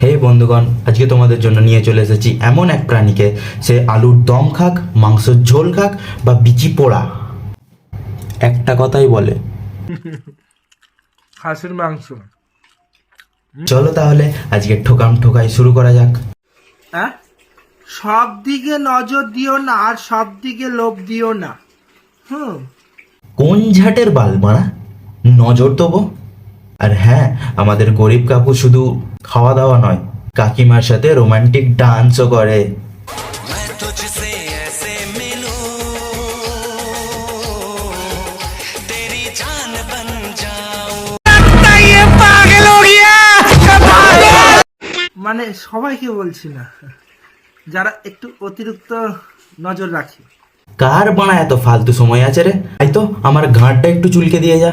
হে বন্ধুগণ, আজকে তোমাদের জন্য নিয়ে চলে এসেছি এমন এক প্রাণীকে, সে আলুর দম খাক, মাংসের ঝোল খাক বা বিচি পোড়া, একটা কথাই বলে খাসির মাংস। চলো তাহলে আজকে ঠোকাম ঠোকাই শুরু করা যাক। হ্যাঁ, সব দিকে নজর দিও না আর সব দিকে লোভ দিও না। কোন ঝাটের বাল মারা, নজর দেবো। আর হ্যাঁ, আমাদের গরিব কাকু শুধু খাওয়া দাওয়া নয়, কাকিমার সাথে রোমান্টিক ডান্সও করে। মানে সবাইকে বলছি না, যারা একটু অতিরিক্ত নজর রাখে। কার বানা এত ফালতু সময় আছে রে? তাই তো আমার ঘাড়টা একটু চুলকে দিয়ে যা।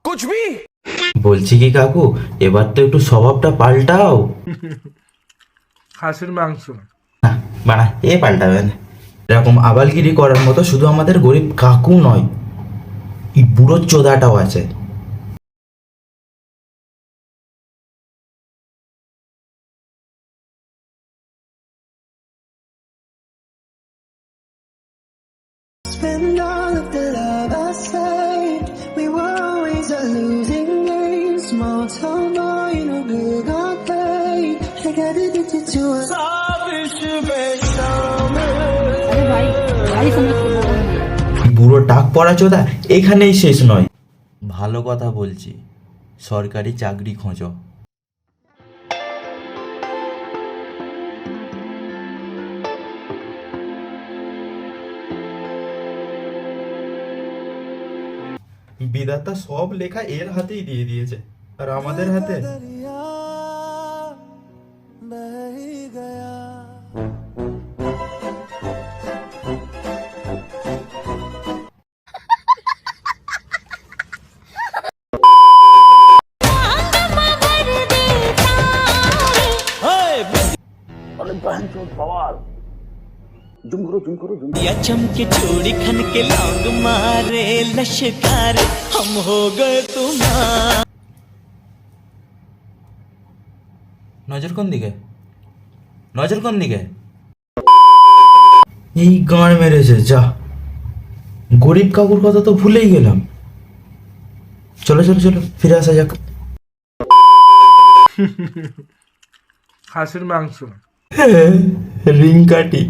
কুছ ভি বলছি কি কাকু, এবার তো একটু স্বভাবটা পাল্টাও। খাসির মাংস। না বানা, এ পাল্টাবে না। এরকম আবালগিরি করার মতো শুধু আমাদের গরিব কাকু নয়, এই বুড়ো চোদাটাও আছে। Spend all of the love I saved. We were always a losing game. Small town boy in a big arcade. I got addicted to a বুড়ো টাক পড়া চোদা এখানেই শেষ নয়, ভালো কথা বলছি, সরকারি চাকরি খোঁজো। বিধাতা সব লেখা এর হাতেই দিয়ে দিয়েছে, আর আমাদের হাতে या चमके चूड़ी खन के लौंग मारे लश्कार हम हो गए तुम्हारे। নজর কোন দিকে, নজর কোন দিকে? এই গাঁড় মেরেছে যা, গরিব কাকুর কথা তো ভুলেই গেলাম। চলো চলো চলো ফিরে আসা যাক। খাসির মাংস। রিং কাটি।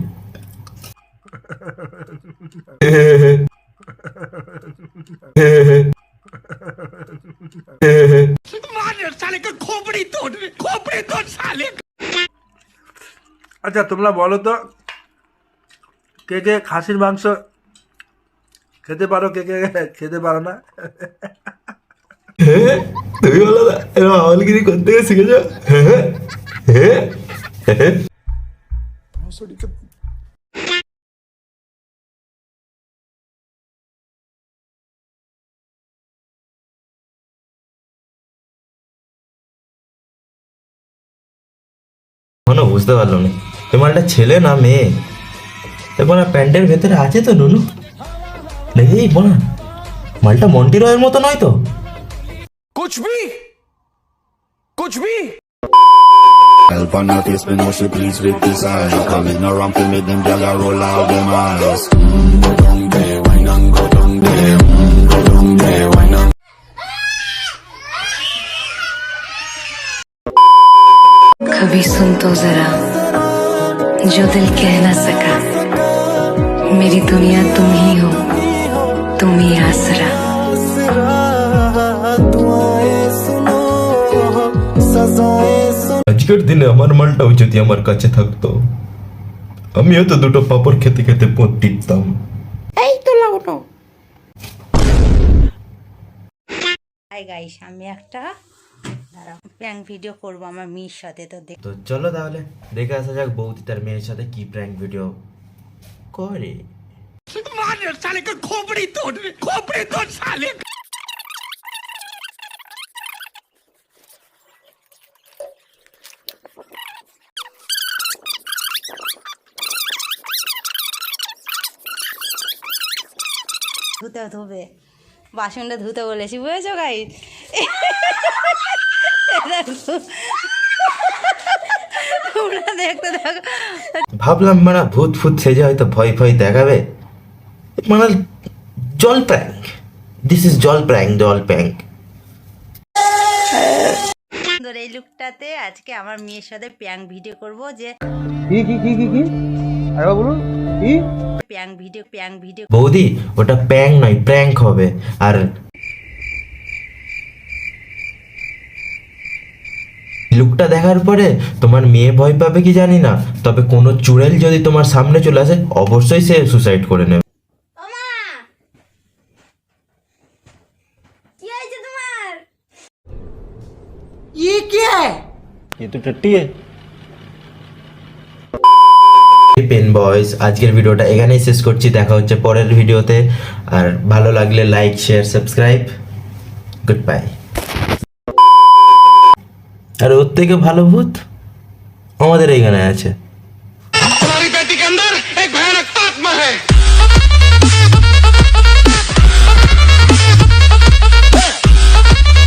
আচ্ছা তোমরা বলো তো, কে কে খাসির মাংস খেতে পারো, কে কে খেতে পারো না? তুমি বলো না, এরকম আওয়ালগিরি করতে গিয়ে শিখে যাও। এখনো বুঝতে পারলো না এ মালটা ছেলে না মেয়ে। এবার প্যান্টের ভেতরে আছে তো নুনু, দেখি বলা মালটা মন্টি রয়ের মতো নয় তো? कुछ भी Help on her face, me know she pleased with this eyes. Coming around to make them gyal a roll out them eyes. Go down there, wine and go down there. Go down there, wine and. कभी सुन तो जरा जो दिल कह ना सका, मेरी दुनिया तुम ही हो, तुम ही आसरा। আজকের দিনে আমার মালটাও যদি আমার কাছে থাকতো, আমিও তো দুটো পাপড় খেতে খেতে পোঁত টিপতাম। এই তো লাউটো। হাই গাইস, আমি একটা প্র্যাঙ্ক ভিডিও করব আমার মেয়ের সাথে, তো তো চলো তাহলে দেখে আসা যাক বৌদি তার মেয়ের সাথে কি প্র্যাঙ্ক ভিডিও করে। खोपड़ी तोड़ साले। ধুবে বাসনটা ধুতে বলেছি, বুঝেছো গাই? তোমরা দেখতে দেখো। ভাবলাম মানে ভূত ফুত সেজে হয়তো ভয় ভয় দেখাবে, মানে জল প্র্যাঙ্ক, দিস ইজ জল প্র্যাঙ্ক। এই লুকটাতে আজকে আমার মেয়ের সাথে প্যাং ভিডিও করব, যে প্যাং ভিডিও বৌদি ওটা প্যাং নয় প্র্যাঙ্ক হবে। আর লুকটা দেখার পরে তোমার মেয়ে ভয় পাবে কি জানি না, তবে কোনো চুড়েল যদি তোমার সামনে চলে আসে অবশ্যই সে সুসাইড করে নেবে। কি হয়েছে তোমার? পেন বয়েজ, আজকের ভিডিওটা এখানেই শেষ করছি, দেখা হচ্ছে পরের ভিডিওতে। আর ভালো লাগলে like share subscribe, good bye. আর ওর থেকে ভালো ভূত আমাদের এখানে আছে।